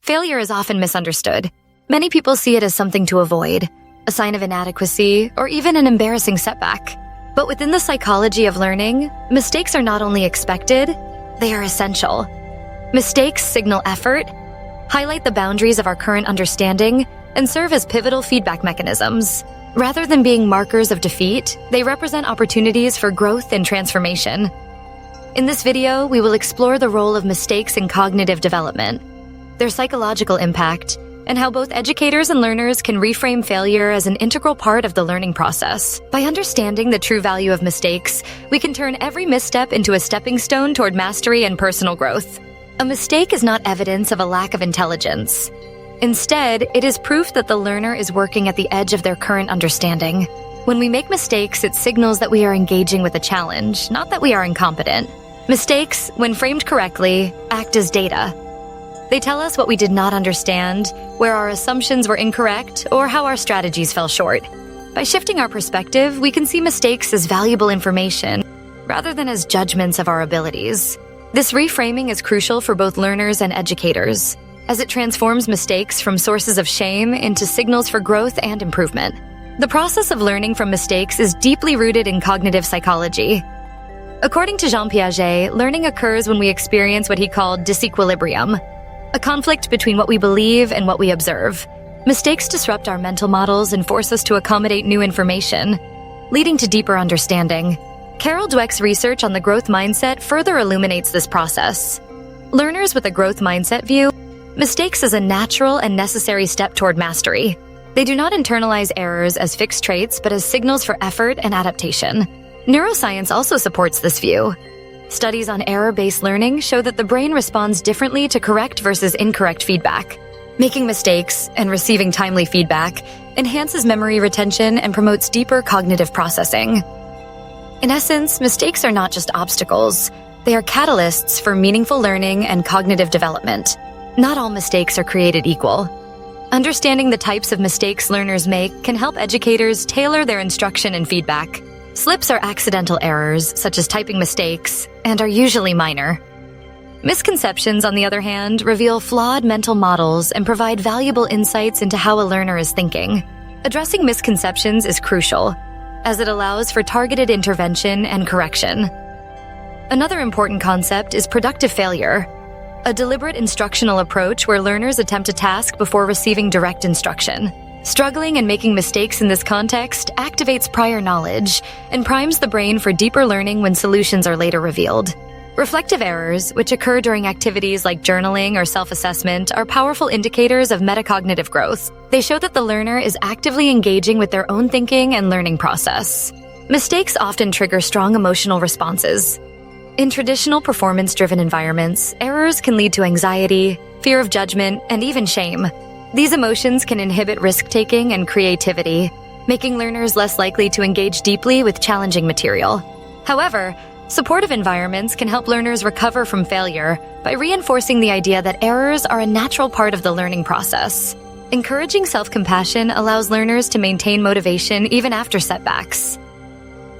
Failure is often misunderstood. Many people see it as something to avoid, a sign of inadequacy, or even an embarrassing setback. But within the psychology of learning, mistakes are not only expected, they are essential. Mistakes signal effort, highlight the boundaries of our current understanding, and serve as pivotal feedback mechanisms. Rather than being markers of defeat, they represent opportunities for growth and transformation. In this video, we will explore the role of mistakes in cognitive development, their psychological impact, and how both educators and learners can reframe failure as an integral part of the learning process. By understanding the true value of mistakes, we can turn every misstep into a stepping stone toward mastery and personal growth. A mistake is not evidence of a lack of intelligence. Instead, it is proof that the learner is working at the edge of their current understanding. When we make mistakes, it signals that we are engaging with a challenge, not that we are incompetent. Mistakes, when framed correctly, act as data. They tell us what we did not understand, where our assumptions were incorrect, or how our strategies fell short. By shifting our perspective, we can see mistakes as valuable information, rather than as judgments of our abilities. This reframing is crucial for both learners and educators, as it transforms mistakes from sources of shame into signals for growth and improvement. The process of learning from mistakes is deeply rooted in cognitive psychology. According to Jean Piaget, learning occurs when we experience what he called disequilibrium, a conflict between what we believe and what we observe. Mistakes disrupt our mental models and force us to accommodate new information, leading to deeper understanding. Carol Dweck's research on the growth mindset further illuminates this process. Learners with a growth mindset view mistakes as a natural and necessary step toward mastery. They do not internalize errors as fixed traits, but as signals for effort and adaptation. Neuroscience also supports this view. Studies on error-based learning show that the brain responds differently to correct versus incorrect feedback. Making mistakes and receiving timely feedback enhances memory retention and promotes deeper cognitive processing. In essence, mistakes are not just obstacles. They are catalysts for meaningful learning and cognitive development. Not all mistakes are created equal. Understanding the types of mistakes learners make can help educators tailor their instruction and feedback. Slips are accidental errors, such as typing mistakes, and are usually minor. Misconceptions, on the other hand, reveal flawed mental models and provide valuable insights into how a learner is thinking. Addressing misconceptions is crucial, as it allows for targeted intervention and correction. Another important concept is productive failure, a deliberate instructional approach where learners attempt a task before receiving direct instruction. Struggling and making mistakes in this context activates prior knowledge and primes the brain for deeper learning when solutions are later revealed. Reflective errors, which occur during activities like journaling or self-assessment, are powerful indicators of metacognitive growth. They show that the learner is actively engaging with their own thinking and learning process. Mistakes often trigger strong emotional responses. In traditional performance-driven environments, errors can lead to anxiety, fear of judgment, and even shame. These emotions can inhibit risk-taking and creativity, making learners less likely to engage deeply with challenging material. However, supportive environments can help learners recover from failure by reinforcing the idea that errors are a natural part of the learning process. Encouraging self-compassion allows learners to maintain motivation even after setbacks.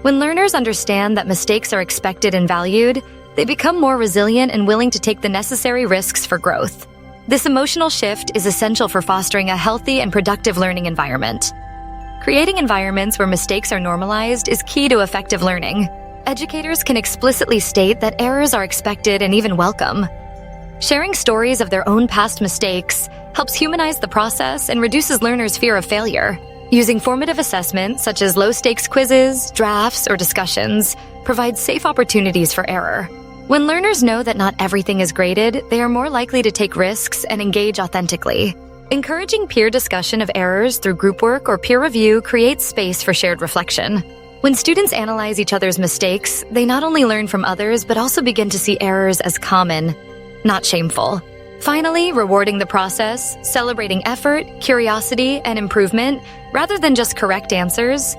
When learners understand that mistakes are expected and valued, they become more resilient and willing to take the necessary risks for growth. This emotional shift is essential for fostering a healthy and productive learning environment. Creating environments where mistakes are normalized is key to effective learning. Educators can explicitly state that errors are expected and even welcome. Sharing stories of their own past mistakes helps humanize the process and reduces learners' fear of failure. Using formative assessment, such as low-stakes quizzes, drafts, or discussions, provides safe opportunities for error. When learners know that not everything is graded, they are more likely to take risks and engage authentically. Encouraging peer discussion of errors through group work or peer review creates space for shared reflection. When students analyze each other's mistakes, they not only learn from others, but also begin to see errors as common, not shameful. Finally, rewarding the process, celebrating effort, curiosity, and improvement, rather than just correct answers,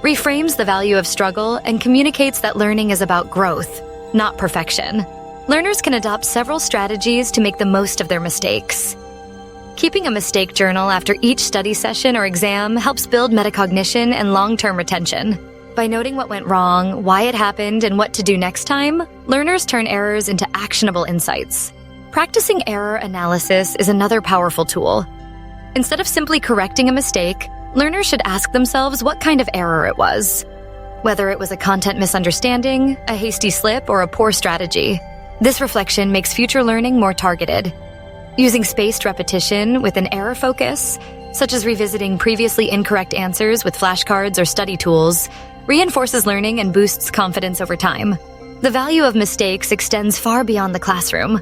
reframes the value of struggle and communicates that learning is about growth, not perfection. Learners can adopt several strategies to make the most of their mistakes. Keeping a mistake journal after each study session or exam helps build metacognition and long-term retention. By noting what went wrong, why it happened, and what to do next time, learners turn errors into actionable insights. Practicing error analysis is another powerful tool. Instead of simply correcting a mistake, learners should ask themselves what kind of error it was. Whether it was a content misunderstanding, a hasty slip, or a poor strategy. This reflection makes future learning more targeted. Using spaced repetition with an error focus, such as revisiting previously incorrect answers with flashcards or study tools, reinforces learning and boosts confidence over time. The value of mistakes extends far beyond the classroom.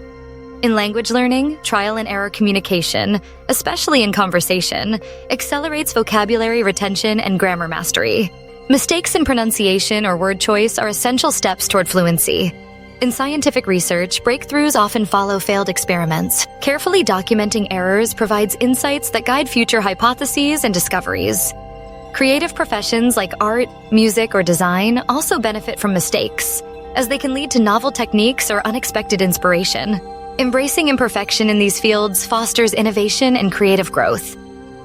In language learning, trial and error communication, especially in conversation, accelerates vocabulary retention and grammar mastery. Mistakes in pronunciation or word choice are essential steps toward fluency. In scientific research, breakthroughs often follow failed experiments. Carefully documenting errors provides insights that guide future hypotheses and discoveries. Creative professions like art, music, or design also benefit from mistakes, as they can lead to novel techniques or unexpected inspiration. Embracing imperfection in these fields fosters innovation and creative growth.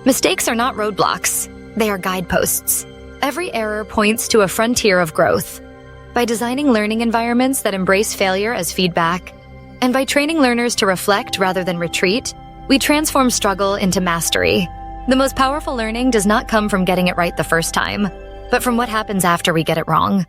Mistakes are not roadblocks, they are guideposts. Every error points to a frontier of growth. By designing learning environments that embrace failure as feedback, and by training learners to reflect rather than retreat, we transform struggle into mastery. The most powerful learning does not come from getting it right the first time, but from what happens after we get it wrong.